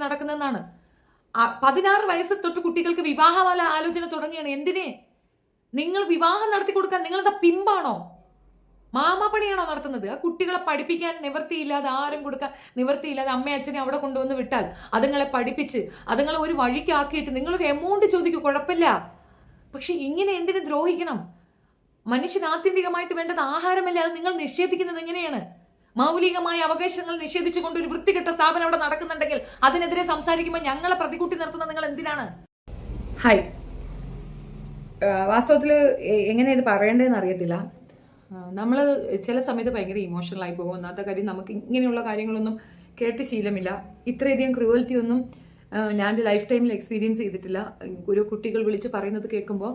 നടക്കുന്നതെന്നാണ്. 16 വയസ്സ് തൊട്ട് കുട്ടികൾക്ക് വിവാഹമാല ആലോചന തുടങ്ങിയാണ്. എന്തിനെ? നിങ്ങൾ വിവാഹം നടത്തി കൊടുക്കാൻ നിങ്ങളെന്താ പിമ്പാണോ? മാമാപ്പണിയാണോ നടത്തുന്നത്? ആ കുട്ടികളെ പഠിപ്പിക്കാൻ നിവൃത്തിയില്ലാതെ, ആരും കൊടുക്കാൻ നിവൃത്തിയില്ലാതെ അമ്മയും അച്ഛനെ അവിടെ കൊണ്ടുവന്ന് വിട്ടാൽ അതുങ്ങളെ പഠിപ്പിച്ച് അതുങ്ങളെ ഒരു വഴിക്കാക്കിയിട്ട് നിങ്ങളൊരു എമൗണ്ട് ചോദിക്കും, കുഴപ്പമില്ല. പക്ഷെ ഇങ്ങനെ എന്തിനു ദ്രോഹിക്കണം? മനുഷ്യന് ആത്യന്തികമായിട്ട് വേണ്ടത് ആഹാരമല്ലേ, അത് നിങ്ങൾ നിഷേധിക്കുന്നത് എങ്ങനെയാണ്? മൗലികമായ അവകാശങ്ങൾ നിഷേധിച്ചുകൊണ്ട് ഒരു വൃത്തികെട്ട സ്ഥാപനം അവിടെ നടക്കുന്നുണ്ടെങ്കിൽ അതിനെതിരെ സംസാരിക്കുമ്പോൾ ഞങ്ങളെ പ്രതികൂട്ടി നിർത്തുന്നത് നിങ്ങൾ എന്തിനാണ്? ഹായ്, വാസ്തവത്തിൽ എങ്ങനെ ഇത് പറയേണ്ടതെന്ന് അറിയത്തില്ല. നമ്മൾ ചില സമയത്ത് ഭയങ്കര ഇമോഷണൽ ആയി പോകും. ഒന്നാമത്തെ കാര്യം, നമുക്ക് ഇങ്ങനെയുള്ള കാര്യങ്ങളൊന്നും കേട്ട് ശീലമില്ല. ഇത്രയധികം ക്രൂവൽറ്റി ഒന്നും ഞാൻ എൻ്റെ ലൈഫ് ടൈമിൽ എക്സ്പീരിയൻസ് ചെയ്തിട്ടില്ല. ഒരു കുട്ടികൾ വിളിച്ച് പറയുന്നത് കേൾക്കുമ്പോൾ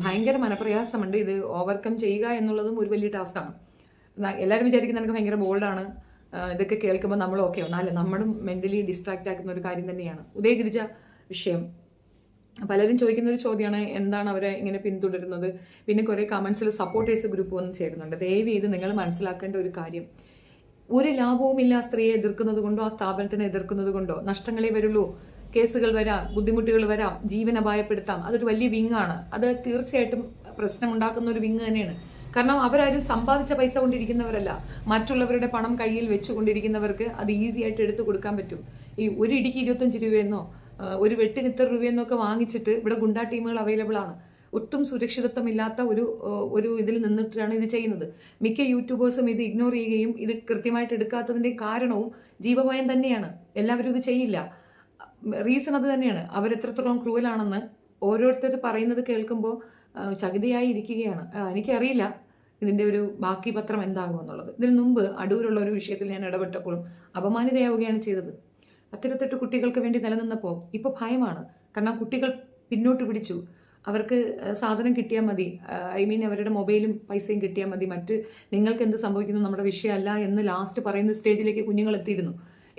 ഭയങ്കര മനപ്രയാസമുണ്ട്. ഇത് ഓവർകം ചെയ്യുക എന്നുള്ളതും ഒരു വലിയ ടാസ്ക്കാണ്. എല്ലാവരും വിചാരിക്കുന്നത് എനിക്ക് ഭയങ്കര ബോൾഡാണ്. ഇതൊക്കെ കേൾക്കുമ്പോൾ നമ്മൾ ഓക്കെ ഒന്നല്ല, നമ്മളും മെൻ്റലി ഡിസ്ട്രാക്റ്റ് ആക്കുന്ന ഒരു കാര്യം തന്നെയാണ് ഉദയഗിരിജ വിഷയം. പലരും ചോദിക്കുന്ന ഒരു ചോദ്യമാണ്, എന്താണ് അവരെ ഇങ്ങനെ പിന്തുടരുന്നത്? പിന്നെ കുറേ കമൻസിൽ സപ്പോർട്ടേഴ്സ് ഗ്രൂപ്പ് വന്ന് ചേരുന്നുണ്ട്. ദയവ് ചെയ്ത് നിങ്ങൾ മനസ്സിലാക്കേണ്ട ഒരു കാര്യം, ഒരു ലാഭവുമില്ല സ്ത്രീയെ എതിർക്കുന്നത് കൊണ്ടോ ആ സ്ഥാപനത്തിനെ എതിർക്കുന്നത് കൊണ്ടോ. നഷ്ടങ്ങളെ വരുള്ളൂ, കേസുകൾ വരാം, ബുദ്ധിമുട്ടുകൾ വരാം, ജീവൻ അപായപ്പെടുത്താം. അതൊരു വലിയ വിങ്ങാണ്. അത് തീർച്ചയായിട്ടും പ്രശ്നമുണ്ടാക്കുന്ന ഒരു വിങ് തന്നെയാണ്. കാരണം അവരാരും സമ്പാദിച്ച പൈസ കൊണ്ടിരിക്കുന്നവരല്ല. മറ്റുള്ളവരുടെ പണം കയ്യിൽ വെച്ചുകൊണ്ടിരിക്കുന്നവർക്ക് അത് ഈസി ആയിട്ട് എടുത്തു കൊടുക്കാൻ പറ്റും. ഈ ഒരു ഇടിക്ക് 25 രൂപയെന്നോ ഒരു വെട്ടിന് ഇത്ര രൂപയെന്നൊക്കെ വാങ്ങിച്ചിട്ട് ഇവിടെ ഗുണ്ടാ ടീമുകൾ അവൈലബിൾ ആണ്. ഒട്ടും സുരക്ഷിതത്വമില്ലാത്ത ഒരു ഇതിൽ നിന്നിട്ടാണ് ഇത് ചെയ്യുന്നത്. മിക്ക യൂട്യൂബേഴ്സും ഇത് ഇഗ്നോർ ചെയ്യുകയും ഇത് കൃത്യമായിട്ട് എടുക്കാത്തതിൻ്റെ കാരണവും ജീവഭയം തന്നെയാണ്. എല്ലാവരും ഇത് ചെയ്യില്ല. റീസൺ അത് തന്നെയാണ്. അവരെത്രത്തോളം ക്രൂവലാണെന്ന് ഓരോരുത്തർ പറയുന്നത് കേൾക്കുമ്പോൾ ചകിതയായി ഇരിക്കുകയാണ്. എനിക്കറിയില്ല ഇതിൻ്റെ ഒരു ബാക്കി പത്രം എന്താകുമെന്നുള്ളത്. ഇതിനു മുമ്പ് അടൂരുള്ള ഒരു വിഷയത്തിൽ ഞാൻ ഇടപെട്ടപ്പോഴും അപമാനിതയാവുകയാണ് ചെയ്തത്. 18 കുട്ടികൾക്ക് വേണ്ടി നിലനിന്നപ്പോൾ ഇപ്പോൾ ഭയമാണ്. കാരണം കുട്ടികൾ പിന്നോട്ട് പിടിച്ചു. അവർക്ക് സാധനം കിട്ടിയാൽ മതി, അവരുടെ മൊബൈലും പൈസയും കിട്ടിയാൽ മതി, മറ്റ് നിങ്ങൾക്ക് എന്ത് സംഭവിക്കുന്നു നമ്മുടെ വിഷയമല്ല എന്ന് ലാസ്റ്റ് പറയുന്ന സ്റ്റേജിലേക്ക് കുഞ്ഞുങ്ങൾ എത്തിയിരുന്നു.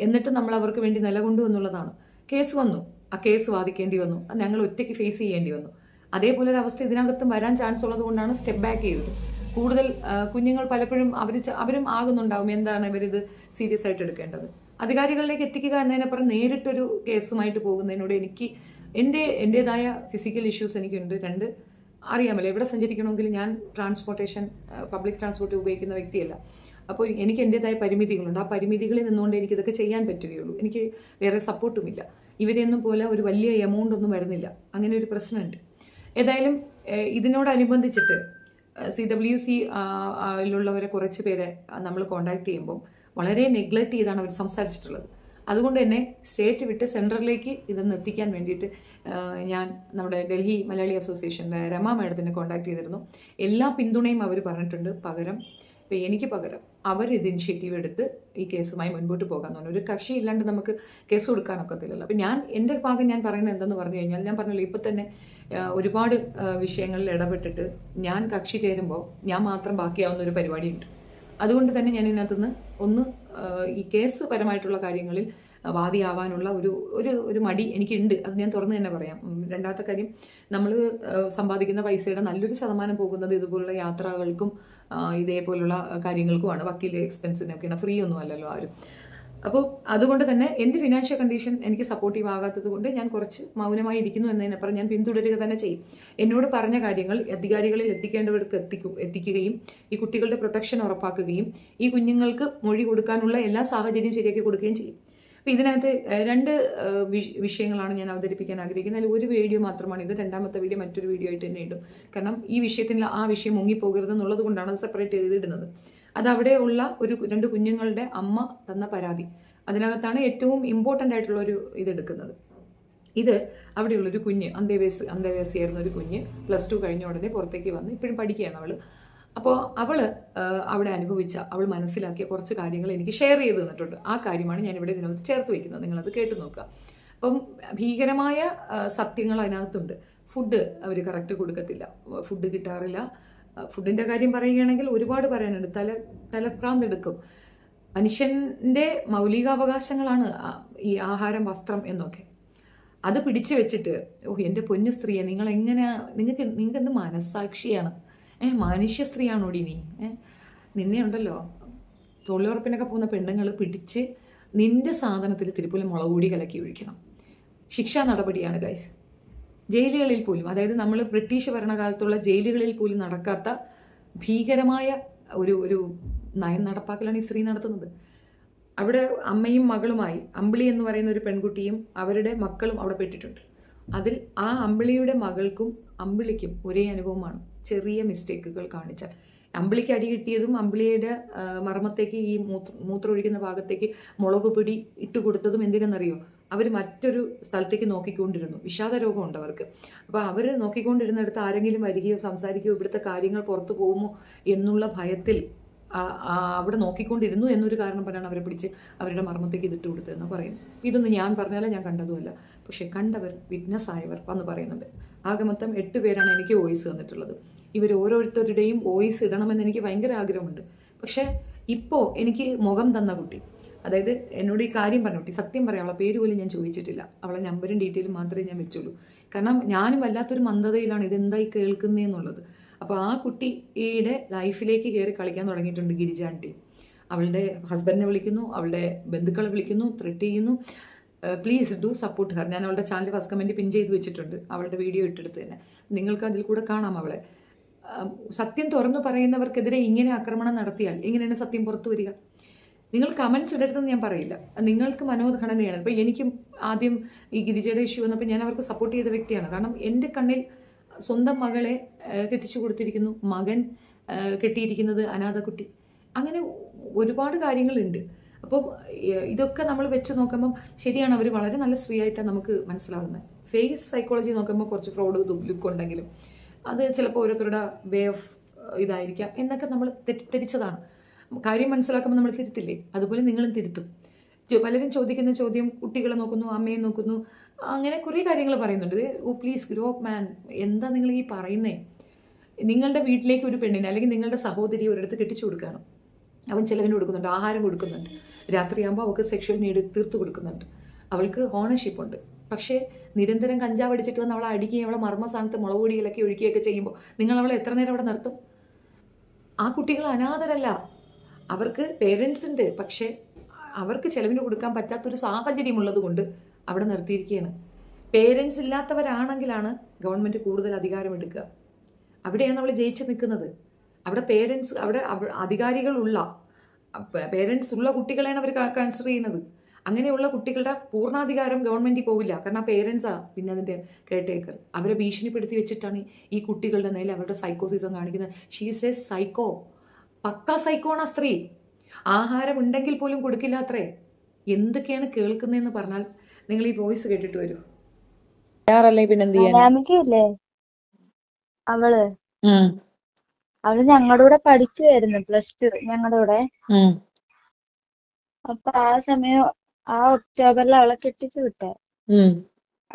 എന്നിട്ട് നമ്മൾ അവർക്ക് വേണ്ടി നിലകൊണ്ടു എന്നുള്ളതാണ്. കേസ് വന്നു, ആ കേസ് വാദിക്കേണ്ടി വന്നു, അത് ഞങ്ങൾ ഒറ്റയ്ക്ക് ഫേസ് ചെയ്യേണ്ടി വന്നു. അതേപോലെ ഒരു അവസ്ഥ ഇതിനകത്തും വരാൻ ചാൻസ് ഉള്ളത് കൊണ്ടാണ് സ്റ്റെപ്പ് ബാക്ക് ചെയ്തത്. കൂടുതൽ കുഞ്ഞുങ്ങൾ പലപ്പോഴും അവരും ആകുന്നുണ്ടാവും, എന്താണ് ഇവരിത് സീരിയസ് ആയിട്ട് എടുക്കേണ്ടത്, അധികാരികളിലേക്ക് എത്തിക്കുക എന്നതിനപ്പുറം നേരിട്ടൊരു കേസുമായിട്ട് പോകുന്നതിനോട് എനിക്ക് എൻ്റേതായ ഫിസിക്കൽ ഇഷ്യൂസ് എനിക്കുണ്ട്. 2, അറിയാമല്ലോ, എവിടെ സഞ്ചരിക്കണമെങ്കിൽ ഞാൻ പബ്ലിക് ട്രാൻസ്പോർട്ട് ഉപയോഗിക്കുന്ന വ്യക്തിയല്ല. അപ്പോൾ എനിക്ക് എൻ്റേതായ പരിമിതികളുണ്ട്. ആ പരിമിതികളിൽ നിന്നുകൊണ്ട് എനിക്കിതൊക്കെ ചെയ്യാൻ പറ്റുകയുള്ളൂ. എനിക്ക് വേറെ സപ്പോർട്ടുമില്ല. ഇവരെയൊന്നും പോലെ ഒരു വലിയ എമൗണ്ട് ഒന്നും വരുന്നില്ല. അങ്ങനെ ഒരു പ്രശ്നമുണ്ട്. ഏതായാലും ഇതിനോടനുബന്ധിച്ചിട്ട് CWC യിലുള്ളവരെ കുറച്ച് പേരെ നമ്മൾ കോണ്ടാക്ട് ചെയ്യുമ്പോൾ വളരെ നെഗ്ലക്റ്റ് ചെയ്താണ് അവർ സംസാരിച്ചിട്ടുള്ളത്. അതുകൊണ്ട് തന്നെ സ്റ്റേറ്റ് വിട്ട് സെൻട്രലിലേക്ക് ഇതൊന്ന് എത്തിക്കാൻ വേണ്ടിയിട്ട് ഞാൻ നമ്മുടെ ഡൽഹി മലയാളി അസോസിയേഷൻ്റെ രമ മാഡത്തിനെ കോണ്ടാക്ട് ചെയ്തിരുന്നു. എല്ലാ പിന്തുണയും അവർ പറഞ്ഞിട്ടുണ്ട്. എനിക്ക് പകരം അവർ ഇത് ഇനിഷ്യേറ്റീവ് എടുത്ത് ഈ കേസുമായി മുൻപോട്ട് പോകാൻ തോന്നുന്നു. ഒരു കക്ഷി ഇല്ലാണ്ട് നമുക്ക് കേസ് കൊടുക്കാനൊക്കത്തില്ലല്ലോ. അപ്പം എൻ്റെ ഭാഗം ഞാൻ പറയുന്നത് എന്തെന്ന് പറഞ്ഞു കഴിഞ്ഞാൽ, ഞാൻ പറഞ്ഞല്ലോ, ഇപ്പം തന്നെ ഒരുപാട് വിഷയങ്ങളിൽ ഇടപെട്ടിട്ട് ഞാൻ കക്ഷി ചേരുമ്പോൾ ഞാൻ മാത്രം ബാക്കിയാവുന്ന ഒരു പരിപാടിയുണ്ട്. അതുകൊണ്ട് തന്നെ ഞാൻ ഇതിനകത്തുനിന്ന് ഈ കേസ് പരമായിട്ടുള്ള കാര്യങ്ങളിൽ വാദിയാവാനുള്ള ഒരു മടി എനിക്കുണ്ട്. അത് ഞാൻ തുറന്നു തന്നെ പറയാം. രണ്ടാമത്തെ കാര്യം, നമ്മൾ സമ്പാദിക്കുന്ന പൈസയുടെ നല്ലൊരു ശതമാനം പോകുന്നത് ഇതുപോലുള്ള യാത്രകൾക്കും ഇതേപോലുള്ള കാര്യങ്ങൾക്കുമാണ്. വക്കീൽ എക്സ്പെൻസിനൊക്കെയാണ്, ഫ്രീ ഒന്നും അല്ലല്ലോ ആരും. അപ്പോൾ അതുകൊണ്ട് തന്നെ എൻ്റെ ഫിനാൻഷ്യൽ കണ്ടീഷൻ എനിക്ക് സപ്പോർട്ടീവ് ആകാത്തത് കൊണ്ട് ഞാൻ കുറച്ച് മൗനമായി ഇരിക്കുന്നു എന്നതിനപ്പുറം ഞാൻ പിന്തുടരുക തന്നെ ചെയ്യും. എന്നോട് പറഞ്ഞ കാര്യങ്ങൾ അധികാരികളിൽ എത്തിക്കേണ്ടവർക്ക് എത്തിക്കുകയും ഈ കുട്ടികളുടെ പ്രൊട്ടക്ഷൻ ഉറപ്പാക്കുകയും ഈ കുഞ്ഞുങ്ങൾക്ക് മൊഴി കൊടുക്കാനുള്ള എല്ലാ സാഹചര്യവും ശരിയാക്കി കൊടുക്കുകയും ചെയ്യും. അപ്പോൾ ഇതിനകത്ത് 2 വിഷയങ്ങളാണ് ഞാൻ അവതരിപ്പിക്കാൻ ആഗ്രഹിക്കുന്നത്. അതിൽ ഒരു വീഡിയോ മാത്രമാണ് ഇത്. രണ്ടാമത്തെ വീഡിയോ മറ്റൊരു വീഡിയോ ആയിട്ട് തന്നെ ഇടും. കാരണം ഈ വിഷയത്തിൽ ആ വിഷയം മുങ്ങിപ്പോകരുത് എന്നുള്ളത് കൊണ്ടാണ് അത് സെപ്പറേറ്റ് ചെയ്തിടുന്നത്. അത് അവിടെ ഉള്ള 2 കുഞ്ഞുങ്ങളുടെ അമ്മ തന്ന പരാതി, അതിനകത്താണ് ഏറ്റവും ഇമ്പോർട്ടൻ്റ് ആയിട്ടുള്ള ഒരു ഇതെടുക്കുന്നത്. ഇത് അവിടെയുള്ളൊരു കുഞ്ഞ്, അന്തേവാസിയായിരുന്ന ഒരു കുഞ്ഞ്, +2 കഴിഞ്ഞ ഉടനെ പുറത്തേക്ക് വന്ന് ഇപ്പോഴും പഠിക്കുകയാണ് അവൾ. അപ്പോൾ അവൾ അവിടെ അവൾ മനസ്സിലാക്കിയ കുറച്ച് കാര്യങ്ങൾ എനിക്ക് ഷെയർ ചെയ്ത് തന്നിട്ടുണ്ട്. ആ കാര്യമാണ് ഞാനിവിടെ ഇതിനകത്ത് ചേർത്ത് വയ്ക്കുന്നത്. നിങ്ങളത് കേട്ട് നോക്കുക. അപ്പം ഭീകരമായ സത്യങ്ങൾ അതിനകത്തുണ്ട്. ഫുഡ് അവർ കറക്റ്റ് കൊടുക്കത്തില്ല, ഫുഡ് കിട്ടാറില്ല. ഫുഡിൻ്റെ കാര്യം പറയുകയാണെങ്കിൽ ഒരുപാട് പറയാനുണ്ട്. തലപ്രാന്തെടുക്കും. മനുഷ്യൻ്റെ മൗലികാവകാശങ്ങളാണ് ഈ ആഹാരം, വസ്ത്രം എന്നൊക്കെ. അത് പിടിച്ചു വെച്ചിട്ട്, എൻ്റെ പൊന്നു സ്ത്രീയെ, നിങ്ങൾക്ക് എന്ത് മനസ്സാക്ഷിയാണ്? മനുഷ്യ സ്ത്രീയാണോടി നീ? നിന്നെ ഉണ്ടല്ലോ, തൊഴിലുറപ്പിനൊക്കെ പോകുന്ന പെണ്ണുങ്ങൾ പിടിച്ച് നിന്റെ സാധനത്തിൽ തിരുപ്പൂലം മുളക് പൊടി കലക്കി ഒഴിക്കണം. ശിക്ഷാ നടപടിയാണ് ഗൈസ്. ജയിലുകളിൽ പോലും, അതായത് നമ്മൾ ബ്രിട്ടീഷ് ഭരണകാലത്തുള്ള ജയിലുകളിൽ പോലും നടക്കാത്ത ഭീകരമായ ഒരു ഒരു നയം നടപ്പാക്കലാണ് ഈ സ്ത്രീ നടത്തുന്നത്. അവിടെ അമ്മയും മകളുമായി അമ്പിളി എന്ന് പറയുന്ന ഒരു പെൺകുട്ടിയും അവരുടെ മക്കളും അവിടെ പെട്ടിട്ടുണ്ട്. അതിൽ ആ അമ്പിളിയുടെ മകൾക്കും അമ്പിളിക്കും ഒരേ അനുഭവമാണ്. ചെറിയ മിസ്റ്റേക്കുകൾ കാണിച്ചാൽ അമ്പിളിക്ക് അടി കിട്ടിയതും അമ്പിളിയുടെ മർമ്മത്തേക്ക് ഈ മൂത്രമൊഴിക്കുന്ന ഭാഗത്തേക്ക് മുളക് പൊടി ഇട്ടുകൊടുത്തതും എന്തിനെന്നറിയോ? അവർ മറ്റൊരു സ്ഥലത്തേക്ക് നോക്കിക്കൊണ്ടിരുന്നു. വിഷാദ രോഗമുണ്ട് അവർക്ക്. അപ്പോൾ അവർ നോക്കിക്കൊണ്ടിരുന്നിടത്ത് ആരെങ്കിലും വരികയോ സംസാരിക്കുകയോ ഇവിടുത്തെ കാര്യങ്ങൾ പുറത്തു പോകുമോ എന്നുള്ള ഭയത്തിൽ അവിടെ നോക്കിക്കൊണ്ടിരുന്നു എന്നൊരു കാരണം പറഞ്ഞാണ് അവരെ പിടിച്ച് അവരുടെ മർമ്മത്തേക്ക് ഇതിട്ട് കൊടുത്തതെന്ന് പറയും. ഇതൊന്നും ഞാൻ പറഞ്ഞാലേ, ഞാൻ കണ്ടതുമല്ല. പക്ഷേ കണ്ടവർ, വിറ്റ്നസ് ആയവർ വന്ന് പറയുന്നുണ്ട്. ആകെ മൊത്തം 8 പേരാണ് എനിക്ക് വോയിസ് തന്നിട്ടുള്ളത്. ഇവർ ഓരോരുത്തരുടെയും വോയിസ് ഇടണമെന്ന് എനിക്ക് ഭയങ്കര ആഗ്രഹമുണ്ട്. പക്ഷേ ഇപ്പോൾ എനിക്ക് മുഖം തന്ന കുട്ടി, അതായത് എന്നോട് ഈ കാര്യം പറഞ്ഞ കുട്ടി, സത്യം പറയാം അവളെ പേര് പോലും ഞാൻ ചോദിച്ചിട്ടില്ല. അവളെ നമ്പറും ഡീറ്റെയിലും മാത്രമേ ഞാൻ വെച്ചുള്ളൂ. കാരണം ഞാനും വല്ലാത്തൊരു മന്ദതയിലാണ് ഇതെന്തായി കേൾക്കുന്നതെന്നുള്ളത്. അപ്പോൾ ആ കുട്ടിയുടെ ലൈഫിലേക്ക് കയറി കളിക്കാൻ തുടങ്ങിയിട്ടുണ്ട് ഗിരിജ ആൻറ്റി. അവളുടെ ഹസ്ബൻഡിനെ വിളിക്കുന്നു, അവളുടെ ബന്ധുക്കളെ വിളിക്കുന്നു, ത്രെറ്റ് ചെയ്യുന്നു. Please do support Har. ഞാൻ അവളുടെ ചാനൽ ഫസ്റ്റ് കമൻറ്റ് പിൻ ചെയ്ത് വെച്ചിട്ടുണ്ട്, അവളുടെ വീഡിയോ ഇട്ടെടുത്ത് തന്നെ. നിങ്ങൾക്ക് അതിൽ കൂടെ കാണാം അവളെ. സത്യം തുറന്നു പറയുന്നവർക്കെതിരെ ഇങ്ങനെ ആക്രമണം നടത്തിയാൽ എങ്ങനെയാണ് സത്യം പുറത്തു വരിക? നിങ്ങൾ കമൻസ് ഇടരുതെന്ന് ഞാൻ പറയില്ല, നിങ്ങൾക്ക് മനോഘടനയാണ്. ഇപ്പം എനിക്കും ആദ്യം ഈ ഗിരിജയുടെ ഇഷ്യൂ വന്നപ്പോൾ ഞാൻ അവർക്ക് സപ്പോർട്ട് ചെയ്ത വ്യക്തിയാണ്. കാരണം എൻ്റെ കണ്ണിൽ സ്വന്തം മകളെ കെട്ടിച്ചു കൊടുത്തിരിക്കുന്നു, മകൻ കെട്ടിയിരിക്കുന്നത് അനാഥ കുട്ടി, അങ്ങനെ ഒരുപാട് കാര്യങ്ങളുണ്ട്. അപ്പോൾ ഇതൊക്കെ നമ്മൾ വെച്ച് നോക്കുമ്പം ശരിയാണ്, അവർ വളരെ നല്ല സ്ത്രീ ആയിട്ടാണ് നമുക്ക് മനസ്സിലാകുന്നത്. ഫേസ് സൈക്കോളജി നോക്കുമ്പോൾ കുറച്ച് ഫ്രോഡ് ലുക്ക് ഉണ്ടെങ്കിലും അത് ചിലപ്പോൾ ഓരോരുത്തരുടെ വേ ഓഫ് ഇതായിരിക്കാം എന്നൊക്കെ നമ്മൾ തെറ്റിദ്ധരിച്ചതാണ്. കാര്യം മനസ്സിലാക്കുമ്പോൾ നമ്മൾ തിരുത്തില്ലേ, അതുപോലെ നിങ്ങളും തിരുത്തും. പലരും ചോദിക്കുന്ന ചോദ്യം, കുട്ടികളെ നോക്കുന്നു, അമ്മയെ നോക്കുന്നു, അങ്ങനെ കുറേ കാര്യങ്ങൾ പറയുന്നുണ്ട്. ഓ പ്ലീസ് ഗ്രോ അപ്പ് മാൻ, എന്താ നിങ്ങൾ ഈ പറയുന്നേ? നിങ്ങളുടെ വീട്ടിലേക്ക് ഒരു പെണ്ണിനെ അല്ലെങ്കിൽ നിങ്ങളുടെ സഹോദരിയെ ഒരിടത്ത് കെട്ടിച്ചു കൊടുക്കുകയാണ്. അവൻ ചിലവിന് കൊടുക്കുന്നുണ്ട്, ആഹാരം കൊടുക്കുന്നുണ്ട്, രാത്രിയാകുമ്പോൾ അവൾക്ക് സെക്ഷൽ നീഡ് തീർത്തു കൊടുക്കുന്നുണ്ട്, അവൾക്ക് ഓണർഷിപ്പ് ഉണ്ട്. പക്ഷേ നിരന്തരം കഞ്ചാവ് അടിച്ചിട്ട് വന്ന് അവളെ അടിക്കുകയും അവളെ മർമ്മസ്ഥാനത്ത് മുളക് പൊടിയിലൊക്കെ ഒഴിക്കുകയൊക്കെ ചെയ്യുമ്പോൾ നിങ്ങൾ അവളെ എത്ര നേരം അവിടെ നിർത്തും? ആ കുട്ടികൾ അനാഥരല്ല, അവർക്ക് പേരൻസ് ഉണ്ട്. പക്ഷേ അവർക്ക് ചെലവിന് കൊടുക്കാൻ പറ്റാത്തൊരു സാഹചര്യം ഉള്ളത് കൊണ്ട് അവിടെ നിർത്തിയിരിക്കുകയാണ്. പേരൻസ് ഇല്ലാത്തവരാണെങ്കിലാണ് ഗവൺമെൻറ് കൂടുതൽ അധികാരം എടുക്കുക. അവിടെയാണ് അവൾ ജയിച്ച് നിൽക്കുന്നത്. അവിടെ പേരൻസ്, അവിടെ അധികാരികളുള്ള പേരൻസ് ഉള്ള കുട്ടികളെയാണ് അവർ കൺസിഡർ ചെയ്യുന്നത്. അങ്ങനെയുള്ള കുട്ടികളുടെ പൂർണ്ണാധികാരം ഗവൺമെൻറ്റിൽ പോവില്ല. കാരണം ആ പേരൻസാണ് പിന്നെ അതിൻ്റെ കെയർടേക്കർ. അവരെ ഭീഷണിപ്പെടുത്തി വെച്ചിട്ടാണ് ഈ കുട്ടികളുടെ നേരെ അവരുടെ സൈക്കോസിസം കാണിക്കുന്നത്. ഷീസ് എ സൈക്കോ, പക്കാ സൈക്കോണ സ്ത്രീ. ആഹാരം ഉണ്ടെങ്കിൽ പോലും കൊടുക്കില്ല അത്രേ. എന്തൊക്കെയാണ് കേൾക്കുന്നതെന്ന് പറഞ്ഞാൽ നിങ്ങൾ ഈ വോയിസ് കേട്ടിട്ട് വരൂ. അനാമികയില്ലേ, അവള് ഞങ്ങളുടെ കൂടെ പഠിക്കുവായിരുന്നു, +2 ഞങ്ങളുടെ കൂടെ. അപ്പൊ ആ സമയം ആ ഒക്ടോബറിൽ അവളെ കെട്ടിച്ചു വിട്ടെ.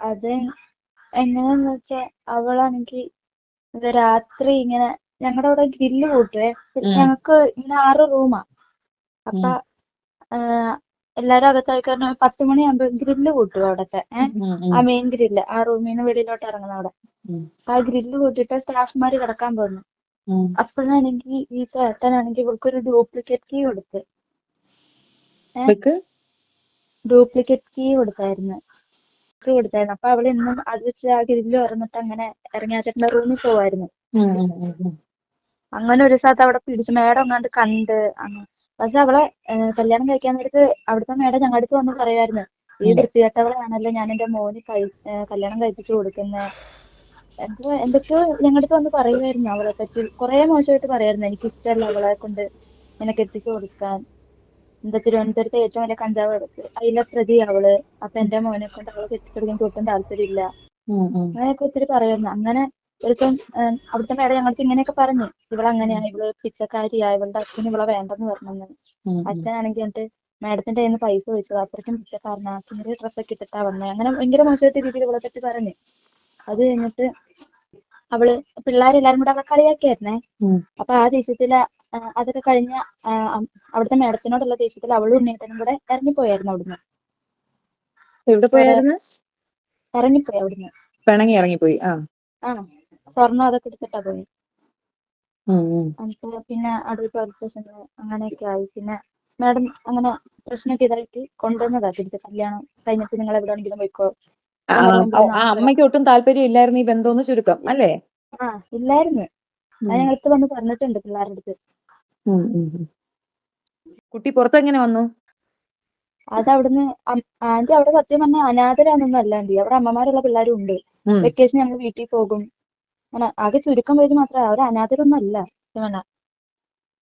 അത് എങ്ങനെയാന്ന് വെച്ചാ, അവളാണെങ്കി രാത്രി ഇങ്ങനെ ഞങ്ങളുടെ അവിടെ ഗ്രില്ല് കൂട്ടുവേ. ഞങ്ങക്ക് ഇങ്ങനെ 6 റൂമാ. അപ്പൊ എല്ലാരും അകത്തായിക്കാരണം 10 മണിയാകുമ്പോ ഗ്രില്ല് കൂട്ടും അവിടത്തെ. ആ മെയിൻ ഗ്രില്ല്, ആ റൂമിൽ നിന്ന് വെളിയിലോട്ട് ഇറങ്ങുന്ന അവിടെ. ആ ഗ്രില്ല് കൂട്ടിട്ട് സ്റ്റാഫ്മാര് കിടക്കാൻ പോകുന്നു. അപ്പോഴാണെങ്കിൽ ഈ ചേട്ടനാണെങ്കിൽ ഇവൾക്കൊരു ഡ്യൂപ്ലിക്കേറ്റ് കീ കൊടുത്ത്, ഡ്യൂപ്ലിക്കേറ്റ് കീ കൊടുത്തായിരുന്നു. അപ്പൊ അവള് എന്നും അത് വെച്ച് ആ ഗ്രില്ല് തുറന്നിട്ട് അങ്ങനെ ഇറങ്ങി ആ ചേട്ടന്റെ റൂമിൽ പോവായിരുന്നു. അങ്ങനെ ഒരു സ്ഥലത്ത് അവിടെ പിടിച്ച് മേഡം എങ്ങാണ്ട് കണ്ട്. പക്ഷെ അവളെ കല്യാണം കഴിക്കാൻ നേരത്ത് അവിടുത്തെ മേഡം ഞങ്ങളുടെ അടുത്ത് വന്ന് പറയുമായിരുന്നു, ഈ വൃത്തികെട്ടവളെയാണല്ലോ ഞാൻ എന്റെ മോന് കല്യാണം കഴിപ്പിച്ചു കൊടുക്കുന്നത്. എന്തൊക്കെയോ ഞങ്ങളുടെ അടുത്ത് വന്ന് പറയുമായിരുന്നു. അവളെ പറ്റി കുറെ മോശമായിട്ട് പറയായിരുന്നു. എനിക്ക് ഇഷ്ടമല്ല അവളെ കൊണ്ട് ഇങ്ങനെ കെട്ടിച്ചു കൊടുക്കാൻ. എന്താ തിരുവനന്തപുരത്ത് ഏറ്റവും വലിയ കഞ്ചാവ് എടുത്ത് അതിലെ പ്രതി അവള്. അപ്പൊ എന്റെ മോനെ കൊണ്ട് അവളെ കെട്ടിച്ചെടുക്കാൻ ഒട്ടും താല്പര്യമില്ല, അങ്ങനെയൊക്കെ ഒത്തിരി പറയുമായിരുന്നു. അങ്ങനെ ഒരുത്തം അവിടുത്തെ മേഡം ഞങ്ങൾക്ക് ഇങ്ങനെയൊക്കെ പറഞ്ഞു, ഇവളങ്ങനെയാണ്, ഇവള് പിച്ചക്കാരിയാ, ഇവളുടെ അച്ഛന് ഇവളെ വേണ്ടെന്ന് പറഞ്ഞെന്ന്. അച്ഛനാണെങ്കിൽ എന്നിട്ട് മേഡത്തിന്റെ കയ്യിൽ നിന്ന് പൈസ ചോദിച്ചത്, അത്രയ്ക്കും പിച്ചക്കാരനാ, ചെറിയ ഡ്രസ്സൊക്കെ ഇട്ടിട്ടാ വന്നേ, അങ്ങനെ ഭയങ്കര മോശമായിട്ട് രീതിയിൽ ഇവളെ പറ്റി പറഞ്ഞു. അത് കഴിഞ്ഞിട്ട് അവള് പിള്ളേരെല്ലാരും കൂടെ അവളെ കളിയാക്കിയായിരുന്നേ. അപ്പൊ ആ ദേഷ്യത്തില് അതൊക്കെ കഴിഞ്ഞ അവിടുത്തെ മേഡത്തിനോടുള്ള ദേഷ്യത്തിൽ അവളും ഉണ്ണീട്ടനും കൂടെ ഇറങ്ങിപ്പോയായിരുന്നു അവിടുന്ന്. ഇറങ്ങിപ്പോയി അവിടുന്ന്, ഇറങ്ങിപ്പോയി. സ്വർണ്ണം അതൊക്കെ എടുത്തിട്ടാ പോയി. എന്നിട്ട് പിന്നെ അടൂർ പോലീസ് സ്റ്റേഷനിൽ അങ്ങനെയൊക്കെ ആയി. പിന്നെ മാഡം അങ്ങനെ പ്രശ്നമൊക്കെ ഇതായിട്ട് കൊണ്ടുവന്നതാ തിരിച്ച് കല്യാണം കഴിഞ്ഞിട്ട് നിങ്ങൾ എവിടെയാണെങ്കിലും പോയിക്കോ ആ എന്നുള്ളതെങ്കിലും ആ നമ്പർ. അമ്മയ്ക്ക് ഒട്ടും താല്പര്യം ഇല്ലായിരുന്നു ഈ ബന്ധമെന്ന് ചുരുക്കം അല്ലേ? ആ ഇല്ലായിരുന്നു. അത് ഉം. ഞങ്ങളടുത്ത് വന്ന് പറഞ്ഞിട്ടുണ്ട് പിള്ളേരുടെ അടുത്ത്. ഉം, ഉം, ഉം. കുട്ടി പുറത്തെങ്ങനെ വന്നു? അത് അവിടുന്ന് ആന്റി അവിടെ സത്യം പറഞ്ഞാൽ അനാഥരാണെന്നൊന്നും അല്ല ആന്റി. അവിടെ അമ്മമാരുള്ള പിള്ളേരും ഉണ്ട്. ഉം, വെക്കേഷൻ ഞങ്ങൾ വീട്ടിൽ പോകും. അങ്ങനെ ആകെ ചുരുക്കം പേര് മാത്രമേ അവർ അനാഥരൊന്നും അല്ല സത്യം പറഞ്ഞാൽ.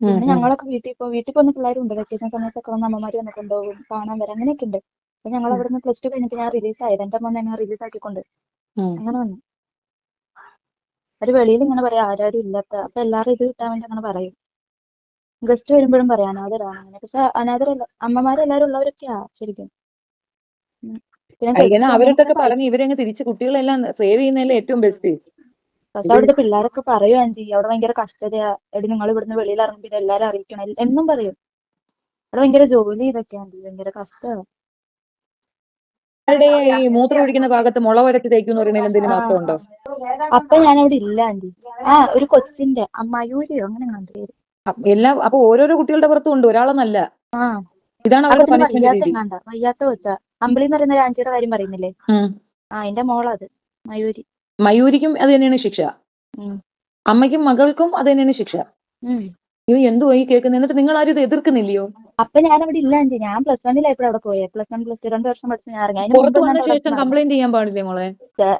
ഉം, പിന്നെ ഉം, ഞങ്ങളൊക്കെ വീട്ടിൽ പോകുന്ന പിള്ളേരുണ്ട്. വെക്കേഷൻ സമയത്തൊക്കെ വന്ന് അമ്മമാര് വന്ന് കൊണ്ടുപോകും, കാണാൻ വരാം, അങ്ങനെയൊക്കെ ഉണ്ട്. അപ്പൊ ഞങ്ങൾ ഉം, അവിടുന്ന് +2 കഴിഞ്ഞിട്ട് ഞാൻ റിലീസായത്. എന്റെ അമ്മ എന്നെ റിലീസ് ആക്കിക്കൊണ്ട് ഉം. അങ്ങനെ വന്നു. അവര് വെളിയിൽ ഇങ്ങനെ പറയാം ആരും ഇല്ലാത്ത. അപ്പൊ എല്ലാവരും ഇത് കിട്ടാൻ വേണ്ടി അങ്ങനെ പറയും. ഗസ്റ്റ് വരുമ്പോഴും പറയാം അനാഥരാണ് അങ്ങനെ. പക്ഷെ അനാഥരല്ല, അമ്മമാരെല്ലാരും ഉള്ളവരൊക്കെയാ ശരിക്കും. ഉം. പിന്നെ ഇങ്ങനെ ഗസ്റ്റ് അവരടുത്തൊക്കെ അങ്ങനെ പറഞ്ഞ് ഇവരങ്ങ് തിരിച്ച് കുട്ടികളെല്ലാം സേവ് ചെയ്യുന്നതല്ലേ ഏറ്റവും ബെസ്റ്റ്. പക്ഷെ ഇത് അവിടുത്തെ പിള്ളേരൊക്കെ പറയുകയും ചെയ്യും അവിടെ ഭയങ്കര കഷ്ടതയാ, എടി നിങ്ങൾ ഇവിടുന്ന് വെളിയിൽ ഇറങ്ങുമ്പോൾ ഇത് എല്ലാരും അറിയിക്കണം എന്നും പറയും. അവിടെ ഭയങ്കര ജോലി ഇതൊക്കെയാണ്, ഭയങ്കര കഷ്ടമാണ്. ആരുടെ ഈ മൂത്രം ഒഴിക്കുന്ന ഭാഗത്ത് മുള വരച്ച് തേക്കും എന്ന് പറയുന്നതിൽ എന്തെങ്കിലും ആ അർത്ഥമുണ്ടോ? അപ്പൊ ഞാനവിടെ ഇല്ല ആന്റി. ഒരു കൊച്ചിന്റെ മയൂരിയോ അങ്ങനെ കണ്ടു പേര്. എല്ലാം അപ്പൊ ഓരോരോ കുട്ടികളുടെ പുറത്തും ഉണ്ട്, ഒരാളെന്നല്ല. ആ ഇതാണ് ആ അവരുടെ കൊച്ചിന് പണിഷ്മെന്റ് വയ്യാത്ത രീതി. എങ്ങാണ്ട, വയ്യാത്ത കൊച്ചാ. അമ്പിളി എന്ന് പറയുന്ന ഒരു ആന്റിയുടെ കാര്യം പറയുന്നില്ലേ, ഉം. എന്റെ മോളത് മയൂരി. മയൂരിക്കും അത് തന്നെയാണ് ശിക്ഷ, ഉം. അമ്മയ്ക്കും മകൾക്കും അത് തന്നെയാണ് ശിക്ഷ. ഉം. അയ്യോ എന്തുവാ ഈ കേൾക്കുന്നത്? എന്നിട്ട് നിങ്ങൾ ആരും ഇത് എതിർക്കുന്നില്ലയോ? അപ്പൊ ഞാനവിടെ ഇല്ല ആന്റി. ഞാൻ +1 അവിടെ പോയെ. +1 +2 2 വർഷം പഠിച്ച് ഞാൻ ഇറങ്ങി. അതിന് മുമ്പ് പുറത്തു വന്ന എങ്ങാണ്ട് അവിടെ ശേഷം നടന്നു. കംപ്ലൈന്റ് ചെയ്യാൻ പാടില്ലേ മോളെ?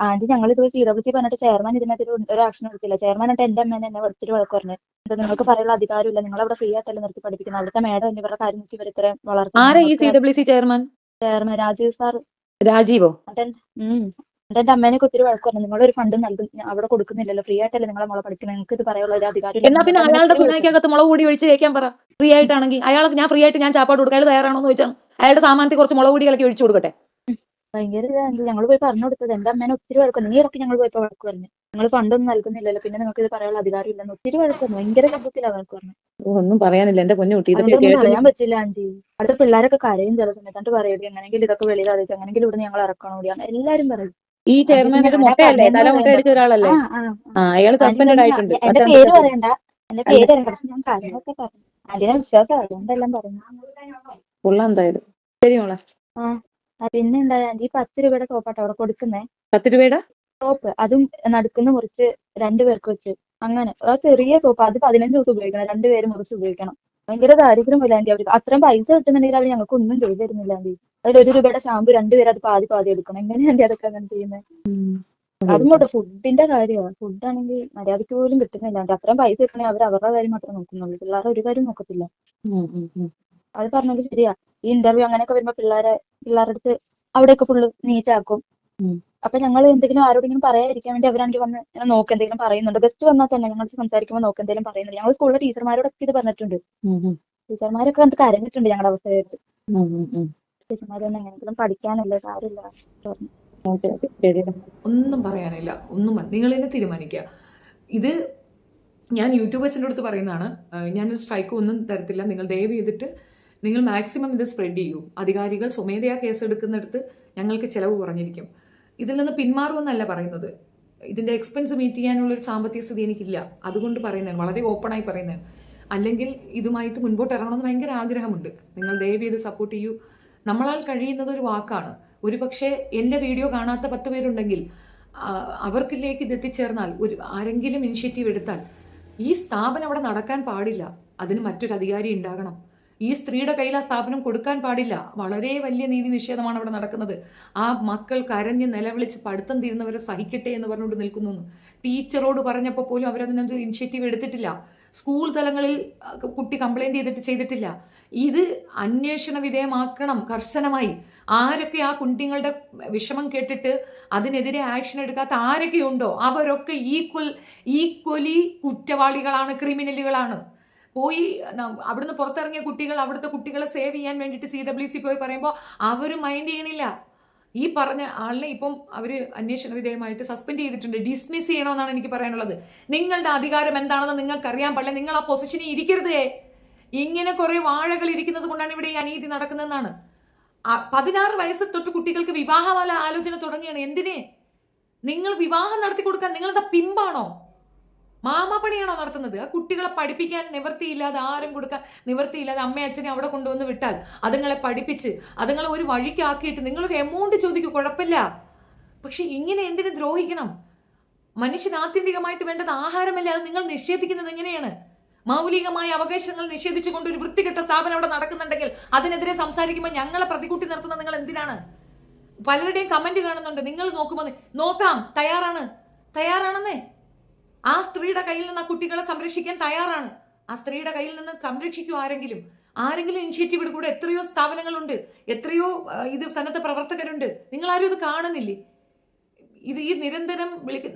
ആന്റി ഞങ്ങൾ ഇതുപോലെ CWC പറഞ്ഞിട്ട് ചെയർമാൻ ഇതിനകത്ത് ഒരു ആക്ഷൻ എടുത്തില്ല. ചെയർമാൻ എന്നിട്ട് എന്റെ അമ്മേനെ എന്നെ വിളിച്ചിട്ട് വഴക്ക് പറഞ്ഞു. എന്താ നിങ്ങൾക്ക് പറയാനുള്ള അധികാരമില്ല, നിങ്ങൾ അവിടെ ഫ്രീ ആയിട്ടല്ലേ നിർത്തി പഠിക്കുന്നത്, അവിടുത്തെ മേഡം എന്നിവരുടെ കാര്യം നോക്കി ഇവർ ഇത്രയും വളർത്തുന്നത്, ആരാ ഈ നിങ്ങൾക്ക് CWC chairman? Chairman Rajeev sir. രാജീവോ? എന്നിട്ട് എന്നിട്ട് എന്റെ അമ്മേനൊക്കെ ഒത്തിരി വഴക്ക് പറഞ്ഞു. നിങ്ങളൊരു ഫണ്ട് നൽകും അവിടെ കൊടുക്കുന്നില്ലല്ലോ, ഫ്രീ ആയിട്ടല്ലേ നിങ്ങളെ മോളെ പഠിക്കുന്നത്, നിങ്ങൾക്ക് ഇത് പറയാനുള്ള ഒരു അധികാരമില്ല. എന്നാ പിന്നെ എന്റെ അമ്മേനെ അയാളുടെ ഒത്തിരി വഴക്ക് പറഞ്ഞു. സുനായ്ക്കകത്ത് മുളക് പൊടി ഒഴിച്ച് തേക്കാൻ പറ. ഫ്രീ ആയിട്ടാണെങ്കിൽ അയാൾക്ക് ഞാൻ ഫ്രീ ആയിട്ട് ഞാൻ ചാപ്പാട് കൊടുക്കാം, അയാൾ തയ്യാറാണോ എന്ന് ചോദിച്ചാൽ അയാളുടെ സാമാനത്തിൽ കുറച്ച് മുളക് പൊടി കലക്കി ഒഴിച്ചു കൊടുക്കട്ടെ. ഭയങ്കര ഞങ്ങൾ പോയി പറഞ്ഞു കൊടുത്തത്. എന്റെ അമ്മേനെ ഒത്തിരി വഴക്ക് പറഞ്ഞു. ഈ ഇടയ്ക്ക് ഞങ്ങൾ പോയപ്പോൾ വഴക്ക് പറഞ്ഞു, നിങ്ങൾ ഫണ്ടൊന്നും നൽകുന്നില്ലല്ലോ, പിന്നെ നിങ്ങൾക്ക് ഇത് പറയാനുള്ള അധികാരമില്ലെന്ന് ഒത്തിരി വഴക്ക് പറഞ്ഞു. ഭയങ്കര ശബ്ദത്തിലാണ് വഴക്ക് പറഞ്ഞു. ഓ, ഒന്നും പറയാനില്ല എന്റെ പൊന്നു കുട്ടി, അതുകൊണ്ട് ഇതൊക്കെ ഒന്നും കേൾക്കുന്ന പറയാൻ പറ്റില്ല ആന്റി. അടുത്ത പിള്ളേരൊക്കെ കരയും ചില സമയത്ത്. എന്നിട്ട് പറയും എങ്ങനെയെങ്കിലും ഇതൊക്കെ വെളിയിൽ അറിയിച്ചു, എങ്ങനെയെങ്കിലും ഇവിടുന്ന് ഞങ്ങൾ ഇറക്കണം കൂടി, എല്ലാരും പറയും. ഈ ആന്റി ചെയർമാൻ പിന്നെ ഒരു ആരാ മുട്ടയല്ലേ, പറഞ്ഞെന്ന് തല പറയണ്ട. മുട്ടയടിച്ച ഒരാളല്ലേ? ആ അയാൾ ആന്റി സസ്പെൻഡഡ് തന്നെ ആയിട്ടുണ്ട് എന്റെ പേര് പത്തനംതിട്ട. പറയണ്ട, എന്റെ അല്ല, പേര് അറിയണ്ട, പക്ഷെ ഞാൻ കാര്യങ്ങളൊക്കെ പറഞ്ഞു. ആന്റിനെ വിശ്വാസം അതുകൊണ്ടെല്ലാം പറഞ്ഞു. കൊള്ളാം എന്തായാലും. ശരി മോളെ. പിന്നെ എന്താ ആന്റി, 10 രൂപയുടെ സോപ്പാട്ടോ അവിടെ കൊടുക്കുന്നേ. 10 രൂപയുടെ സോപ്പ് അതും നടുക്കുന്ന മുറിച്ച് 2 പേർക്ക് വെച്ച് അങ്ങനെ. ആ ചെറിയ സോപ്പ് അത് 15 ദിവസം ഉപയോഗിക്കണം, 2 പേര് മുറിച്ച് ഉപയോഗിക്കണം. ഭയങ്കര ദാരിദ്ര്യം പോലെ ആന്റി. അവർക്ക് അത്രയും പൈസ കിട്ടുന്നുണ്ടെങ്കിൽ അവർ ഞങ്ങൾക്ക് ഒന്നും ചെയ്തു തരുന്നില്ല ആന്റി. അതിൽ 1 രൂപയുടെ ഷാമ്പു 2 പേര് അത് പാതി എടുക്കണം. എങ്ങനെയാ ആന്റി അതൊക്കെ അങ്ങനെ ചെയ്യുന്നത്? അതും കൂടെ ഫുഡിന്റെ കാര്യമാണ്. ഫുഡാണെങ്കിൽ മര്യാദയ്ക്ക് പോലും കിട്ടുന്നില്ല ആന്റി. അത്രയും പൈസ കിട്ടണേ അവർ അവരുടെ കാര്യം മാത്രമേ നോക്കുന്നുള്ളൂ, പിള്ളേരെ ഒരു കാര്യം നോക്കത്തില്ല. അത് പറഞ്ഞത് ശരിയാ. ഈ ഇന്റർവ്യൂ അങ്ങനെയൊക്കെ വരുമ്പോ പിള്ളേരുടെ അടുത്ത് അവിടെയൊക്കെ ഫുള്ള് നീറ്റാക്കും. അപ്പൊ ഞങ്ങൾ എന്തെങ്കിലും ആരോടെങ്കിലും പറയാതിരിക്കാൻ വേണ്ടി അവരാണെങ്കിൽ വന്ന് നോക്ക് എന്തെങ്കിലും പറയുന്നുണ്ട്. ഗസ്റ്റ് വന്നാൽ തന്നെ ഞങ്ങൾ സംസാരിക്കുമ്പോൾ നോക്ക് എന്തെങ്കിലും പറയുന്നുണ്ട്. ഞങ്ങൾ സ്കൂളിലെ ടീച്ചർമാരോടൊക്കെ ഇത് പറഞ്ഞിട്ടുണ്ട്. ടീച്ചർമാരൊക്കെ കണ്ടിട്ട് കരഞ്ഞിട്ടുണ്ട് ഞങ്ങളുടെ അവസ്ഥയായിട്ട്. ടീച്ചർമാർ തന്നെ എങ്ങനെയെങ്കിലും പഠിക്കാനല്ലേ, കാര്യമില്ല പറഞ്ഞു. ഒന്നും പറയാനില്ല, നിങ്ങൾ തന്നെ തീരുമാനിക്കുക. ഇത് ഞാൻ യൂട്യൂബേഴ്സിൻ്റെ അടുത്ത് പറയുന്നതാണ്. ഞാനൊരു സ്ട്രൈക്ക് ഒന്നും തരത്തില്ല. നിങ്ങൾ ദയവ് ചെയ്തിട്ട് നിങ്ങൾ മാക്സിമം ഇത് സ്പ്രെഡ് ചെയ്യൂ. അധികാരികൾ സ്വമേധയാ കേസെടുക്കുന്നിടത്ത് ഞങ്ങൾക്ക് ചിലവ് കുറഞ്ഞിരിക്കും. ഇതിൽ നിന്ന് പിന്മാറുമെന്നല്ല പറയുന്നത്. ഇതിൻ്റെ എക്സ്പെൻസ് മീറ്റ് ചെയ്യാനുള്ളൊരു സാമ്പത്തിക സ്ഥിതി എനിക്കില്ല, അതുകൊണ്ട് പറയുന്നതാണ്, വളരെ ഓപ്പണായി പറയുന്നതാണ്. അല്ലെങ്കിൽ ഇതുമായിട്ട് മുൻപോട്ട് ഇറങ്ങണമെന്ന് ഭയങ്കര ആഗ്രഹമുണ്ട്. നിങ്ങൾ ദയവ് ചെയ്ത് സപ്പോർട്ട് ചെയ്യൂ. നമ്മളാൽ കഴിയുന്നത് ഒരു വാക്കാണ്. ഒരു പക്ഷേ എൻ്റെ വീഡിയോ കാണാത്ത 10 പേരുണ്ടെങ്കിൽ അവർക്കിലേക്ക് ഇത് എത്തിച്ചേർന്നാൽ, ആരെങ്കിലും ഇനിഷ്യേറ്റീവ് എടുത്താൽ ഈ സ്ഥാപനം അവിടെ നടക്കാൻ പാടില്ല. അതിന് മറ്റൊരു അധികാരി ഉണ്ടാകണം. ഈ സ്ത്രീയുടെ കയ്യിൽ ആ സ്ഥാപനം കൊടുക്കാൻ പാടില്ല. വളരെ വലിയ നീതി നിഷേധമാണ് അവിടെ നടക്കുന്നത്. ആ മക്കൾ കരഞ്ഞ് നിലവിളിച്ച് പഠിത്തം തീരുന്നവരെ സഹിക്കട്ടെ എന്ന് പറഞ്ഞുകൊണ്ട് നിൽക്കുന്നു. ടീച്ചറോട് പറഞ്ഞപ്പോൾ പോലും അവരതിനൊരു ഇനിഷ്യേറ്റീവ് എടുത്തിട്ടില്ല. സ്കൂൾ തലങ്ങളിൽ കുട്ടി കംപ്ലൈന്റ് ചെയ്തിട്ടില്ല. ഇത് അന്വേഷണ വിധേയമാക്കണം കർശനമായി. ആരൊക്കെ ആ കുട്ടികളുടെ വിഷമം കേട്ടിട്ട് അതിനെതിരെ ആക്ഷൻ എടുക്കാത്ത ആരൊക്കെയുണ്ടോ അവരൊക്കെ ഈക്വലി കുറ്റവാളികളാണ്, ക്രിമിനലുകളാണ്. പോയി അവിടുന്ന് പുറത്തിറങ്ങിയ കുട്ടികൾ അവിടുത്തെ കുട്ടികളെ സേവ് ചെയ്യാൻ വേണ്ടിയിട്ട് CWC പോയി പറയുമ്പോൾ അവർ മൈൻഡ് ചെയ്യണില്ല. ഈ പറഞ്ഞ ആളിനെ ഇപ്പം അവർ അന്വേഷണ വിധേയമായിട്ട് സസ്പെൻഡ് ചെയ്തിട്ടുണ്ട്. ഡിസ്മിസ് ചെയ്യണമെന്നാണ് എനിക്ക് പറയാനുള്ളത്. നിങ്ങളുടെ അധികാരം എന്താണെന്ന് നിങ്ങൾക്ക് അറിയാൻ പാടില്ല. നിങ്ങൾ ആ പൊസിഷനിൽ ഇരിക്കരുതേ. ഇങ്ങനെ കുറെ വാഴകൾ ഇരിക്കുന്നത് കൊണ്ടാണ് ഇവിടെ ഈ അനീതി നടക്കുന്നതെന്നാണ്. 16 വയസ്സ് തൊട്ട് കുട്ടികൾക്ക് വിവാഹമല്ല ആലോചന തുടങ്ങിയാണ്. എന്തിനെ? നിങ്ങൾ വിവാഹം നടത്തി കൊടുക്കാൻ നിങ്ങളെന്താ പിമ്പാണോ? മാമാപ്പണിയാണോ നടത്തുന്നത്? ആ കുട്ടികളെ പഠിപ്പിക്കാൻ നിവൃത്തിയില്ലാതെ, ആരും കൊടുക്കാൻ നിവൃത്തിയില്ലാതെ അമ്മയും അച്ഛനെ അവിടെ കൊണ്ടുവന്ന് വിട്ടാൽ അതുങ്ങളെ പഠിപ്പിച്ച് അതുങ്ങളെ ഒരു വഴിക്കാക്കിയിട്ട് നിങ്ങളൊരു എമൗണ്ട് ചോദിക്കും, കുഴപ്പമില്ല. പക്ഷെ ഇങ്ങനെ എന്തിനു ദ്രോഹിക്കണം? മനുഷ്യന് ആത്യന്തികമായിട്ട് വേണ്ടത് ആഹാരമല്ലേ, അത് നിങ്ങൾ നിഷേധിക്കുന്നത് എങ്ങനെയാണ്? മൗലികമായ അവകാശങ്ങൾ നിഷേധിച്ചുകൊണ്ട് ഒരു വൃത്തികെട്ട സ്ഥാപനം അവിടെ നടക്കുന്നുണ്ടെങ്കിൽ അതിനെതിരെ സംസാരിക്കുമ്പോൾ ഞങ്ങളെ പ്രതികൂട്ടി നിർത്തുന്നത് നിങ്ങൾ എന്തിനാണ്? പലരുടെയും കമന്റ് കാണുന്നുണ്ട്, നിങ്ങൾ നോക്കുമ്പോൾ നോക്കാം, തയ്യാറാണെന്നേ. ആ സ്ത്രീയുടെ കയ്യിൽ നിന്ന് ആ കുട്ടികളെ സംരക്ഷിക്കാൻ തയ്യാറാണ്. ആ സ്ത്രീയുടെ കയ്യിൽ നിന്ന് സംരക്ഷിക്കൂ ആരെങ്കിലും ഇനിഷ്യേറ്റീവ് എടുക്കൂടെ? എത്രയോ സ്ഥാപനങ്ങളുണ്ട്, എത്രയോ ഇത് സന്നദ്ധ പ്രവർത്തകരുണ്ട്. നിങ്ങൾ ആരും ഇത് കാണുന്നില്ലേ? ഇത് ഈ നിരന്തരം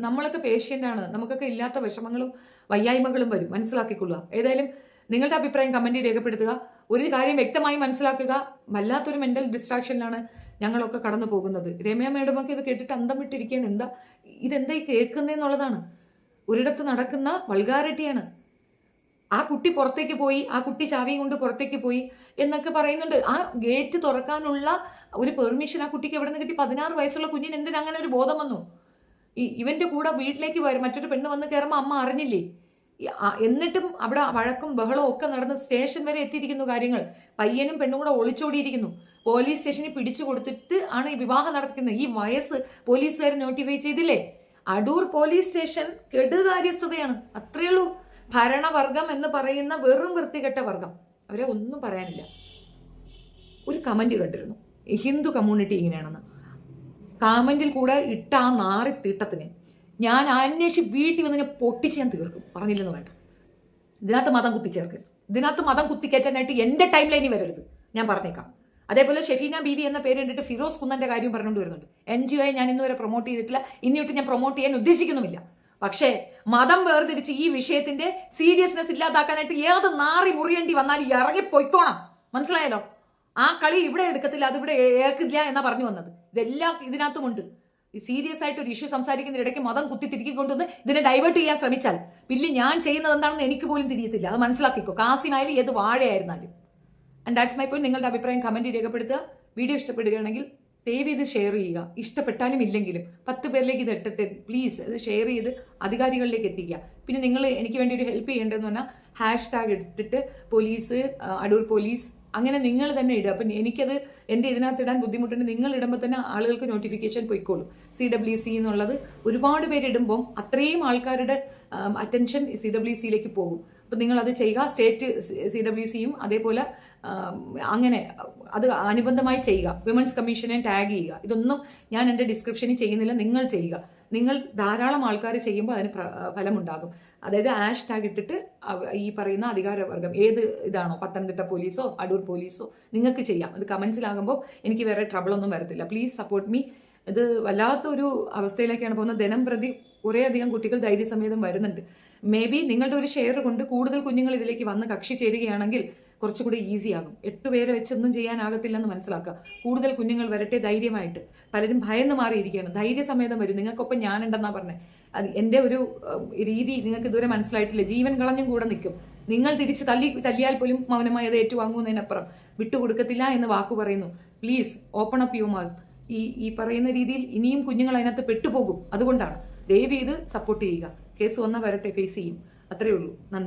നമ്മളൊക്കെ പേഷ്യൻ്റാണ്, നമുക്കൊക്കെ ഇല്ലാത്ത വിഷമങ്ങളും വയ്യായ്മകളും വരും, മനസ്സിലാക്കിക്കൊള്ളുക. ഏതായാലും നിങ്ങളുടെ അഭിപ്രായം കമന്റ് രേഖപ്പെടുത്തുക. ഒരു കാര്യം വ്യക്തമായി മനസ്സിലാക്കുക, വല്ലാത്തൊരു മെന്റൽ ഡിസ്ട്രാക്ഷനിലാണ് ഞങ്ങളൊക്കെ കടന്നു പോകുന്നത്. രമ്യ മേഡമൊക്കെ ഇത് കേട്ടിട്ട് അന്തം വിട്ടിരിക്കുകയാണ്. ഇതെന്താ ഈ കേൾക്കുന്നതെന്നുള്ളതാണ്. ഒരിടത്ത് നടക്കുന്ന വൾഗാരിറ്റിയാണ്. ആ കുട്ടി പുറത്തേക്ക് പോയി, ആ കുട്ടി ചാവിയും കൊണ്ട് പുറത്തേക്ക് പോയി എന്നൊക്കെ പറയുന്നുണ്ട്. ആ ഗേറ്റ് തുറക്കാനുള്ള ഒരു പെർമിഷൻ ആ കുട്ടിക്ക് എവിടെ നിന്ന് കിട്ടി? 16 വയസ്സുള്ള കുഞ്ഞിന് എന്തിനാ അങ്ങനെ ഒരു ബോധം വന്നു? ഇവന്റെ കൂടെ വീട്ടിലേക്ക് മറ്റൊരു പെണ്ണ് വന്ന് കയറുമ്പോൾ അമ്മ അറിഞ്ഞില്ലേ? എന്നിട്ടും അവിടെ വഴക്കും ബഹളവും ഒക്കെ നടന്ന് സ്റ്റേഷൻ വരെ എത്തിയിരിക്കുന്നു കാര്യങ്ങൾ. പയ്യനും പെണ്ണും കൂടെ ഒളിച്ചോടിയിരിക്കുന്നു. പോലീസ് സ്റ്റേഷനിൽ പിടിച്ചു കൊടുത്തിട്ട് ആണ് ഈ വിവാഹം നടത്തുന്നത്. ഈ വയസ്സ് പോലീസുകാർ നോട്ടിഫൈ ചെയ്തില്ലേ? അടൂർ പോലീസ് സ്റ്റേഷൻ കെടുകാര്യസ്ഥതയാണ്, അത്രയേ ഉള്ളൂ. ഭരണവർഗം എന്ന് പറയുന്ന വെറും വൃത്തികെട്ട വർഗം, അവരെ ഒന്നും പറയാനില്ല. ഒരു കമന്റ് കണ്ടിരുന്നു, ഹിന്ദു കമ്മ്യൂണിറ്റി ഇങ്ങനെയാണെന്ന്. കമന്റിൽ കൂടെ ഇട്ട ആ നാറി തീട്ടത്തിന് ഞാൻ അന്വേഷിച്ച് വീട്ടിൽ വന്ന് പൊട്ടിച്ച് ഞാൻ തീർക്കും, പറഞ്ഞില്ലെന്ന് വേണ്ട. ഇതിനകത്ത് മതം കുത്തിച്ചേർക്കരുത്, ഇതിനകത്ത് മതം കുത്തിക്കയറ്റാനായിട്ട് എൻ്റെ ടൈം ലൈനിൽ വരരുത്, ഞാൻ പറഞ്ഞേക്കാം. അതേപോലെ ഷെഫീന ബീബി എന്ന പേര് കണ്ടിട്ട് ഫിറോസ് കുന്നന്റെ കാര്യം പറഞ്ഞുകൊണ്ട് വരുന്നുണ്ട്. NGO ഞാൻ ഇന്നുവരെ പ്രൊമോട്ട് ചെയ്തിട്ടില്ല, ഇനിയിട്ട് ഞാൻ പ്രൊമോട്ട് ചെയ്യാൻ ഉദ്ദേശിക്കുന്നുമില്ല. പക്ഷേ മതം വേർതിരിച്ച് ഈ വിഷയത്തിന്റെ സീരിയസ്നെസ് ഇല്ലാതാക്കാനായിട്ട് ഏത് നാറി മുറിയേണ്ടി വന്നാലും ഇറങ്ങി പൊയ്ക്കോണം, മനസ്സിലായല്ലോ? ആ കളി ഇവിടെ എടുക്കത്തില്ല, അതിവിടെ ഏക്കില്ല എന്നാ പറഞ്ഞു വന്നത്. ഇതെല്ലാം ഇതിനകത്തുമുണ്ട്. ഈ സീരിയസ് ആയിട്ട് ഒരു ഇഷ്യൂ സംസാരിക്കുന്ന ഇടയ്ക്ക് മതം കുത്തി തിരിക്കൊണ്ടുവന്ന് ഇതിനെ ഡൈവേർട്ട് ചെയ്യാൻ ശ്രമിച്ചാൽ പിന്നെ ഞാൻ ചെയ്യുന്നത് എന്താണെന്ന് എനിക്ക് പോലും തിരിയത്തില്ല. അത് മനസ്സിലാക്കിക്കോ. കാസിനായാലും ഏത് വാഴയായിരുന്നാലും. And that's my point. നിങ്ങളുടെ അഭിപ്രായം കമന്റ് രേഖപ്പെടുത്തുക. വീഡിയോ ഇഷ്ടപ്പെടുകയാണെങ്കിൽ ദയവ് ഇത് ഷെയർ ചെയ്യുക. ഇഷ്ടപ്പെട്ടാലും ഇല്ലെങ്കിലും 10 പേരിലേക്ക് ഇത് ഇട്ടിട്ട് പ്ലീസ് ഇത് ഷെയർ ചെയ്ത് അധികാരികളിലേക്ക് എത്തിക്കുക. പിന്നെ നിങ്ങൾ എനിക്ക് വേണ്ടി ഒരു ഹെൽപ്പ് ചെയ്യേണ്ടതെന്ന് പറഞ്ഞാൽ #, ഇട്ടിട്ട് പോലീസ്, അടൂർ പോലീസ്, അങ്ങനെ നിങ്ങൾ തന്നെ ഇടുക. അപ്പം എനിക്കത് എൻ്റെ ഇതിനകത്ത് ഇടാൻ ബുദ്ധിമുട്ടുണ്ട്. നിങ്ങൾ ഇടുമ്പോൾ തന്നെ ആളുകൾക്ക് നോട്ടിഫിക്കേഷൻ പോയിക്കോളും. CWC എന്നുള്ളത് ഒരുപാട് പേര് ഇടുമ്പം അത്രയും ആൾക്കാരുടെ അറ്റൻഷൻ CWCയിലേക്ക് പോകും. അപ്പം നിങ്ങളത് ചെയ്യുക. സ്റ്റേറ്റ് CWCയും അതേപോലെ അങ്ങനെ അത് അനുബന്ധമായി ചെയ്യുക. വിമൻസ് കമ്മീഷനെ ടാഗ് ചെയ്യുക. ഇതൊന്നും ഞാൻ എൻ്റെ ഡിസ്ക്രിപ്ഷനിൽ ചെയ്യുന്നില്ല, നിങ്ങൾ ചെയ്യുക. നിങ്ങൾ ധാരാളം ആൾക്കാർ ചെയ്യുമ്പോൾ അതിന് ഫലമുണ്ടാകും. അതായത് #, ഇട്ടിട്ട് ഈ പറയുന്ന അധികാരവർഗം ഏത് ഇതാണോ, പത്തനംതിട്ട പോലീസോ അടൂർ പോലീസോ, നിങ്ങൾക്ക് ചെയ്യാം. അത് കമന്റ്സിലാകുമ്പോൾ എനിക്ക് വേറെ ട്രബിളൊന്നും വരത്തില്ല. Please support me. ഇത് വല്ലാത്തൊരു അവസ്ഥയിലേക്കാണ് പോകുന്നത്. ദിനം പ്രതി കുറേയധികം കുട്ടികൾ ധൈര്യസമേതം വരുന്നുണ്ട്. മേ ബി നിങ്ങളുടെ ഒരു ഷെയർ കൊണ്ട് കൂടുതൽ കുഞ്ഞുങ്ങൾ ഇതിലേക്ക് വന്ന് കക്ഷി ചേരുകയാണെങ്കിൽ കുറച്ചുകൂടി ഈസി ആകും. 8 പേരെ വെച്ചൊന്നും ചെയ്യാനാകത്തില്ലെന്ന് മനസ്സിലാക്കുക. കൂടുതൽ കുഞ്ഞുങ്ങൾ വരട്ടെ ധൈര്യമായിട്ട്. പലരും ഭയന്ന് മാറിയിരിക്കുകയാണ്. ധൈര്യസമേതം വരും. നിങ്ങൾക്കൊപ്പം ഞാനുണ്ടെന്നാ പറഞ്ഞത്. അത് എൻ്റെ ഒരു രീതി നിങ്ങൾക്ക് ഇതുവരെ മനസ്സിലായിട്ടില്ല. ജീവൻ കളഞ്ഞും കൂടെ നിൽക്കും. നിങ്ങൾ തിരിച്ച് തല്ലിയാൽ പോലും മൗനമായി അത് ഏറ്റുവാങ്ങുന്നതിനപ്പുറം വിട്ടുകൊടുക്കത്തില്ല എന്ന് വാക്കു പറയുന്നു. Please open up your mouth. ഈ പറയുന്ന രീതിയിൽ ഇനിയും കുഞ്ഞുങ്ങൾ അതിനകത്ത് പെട്ടുപോകും. അതുകൊണ്ടാണ് ദയവ് ചെയ്ത് സപ്പോർട്ട് ചെയ്യുക. കേസ് വന്നാൽ വരട്ടെ, ഫേസ് ചെയ്യും. അത്രയേ ഉള്ളൂ. നന്ദി.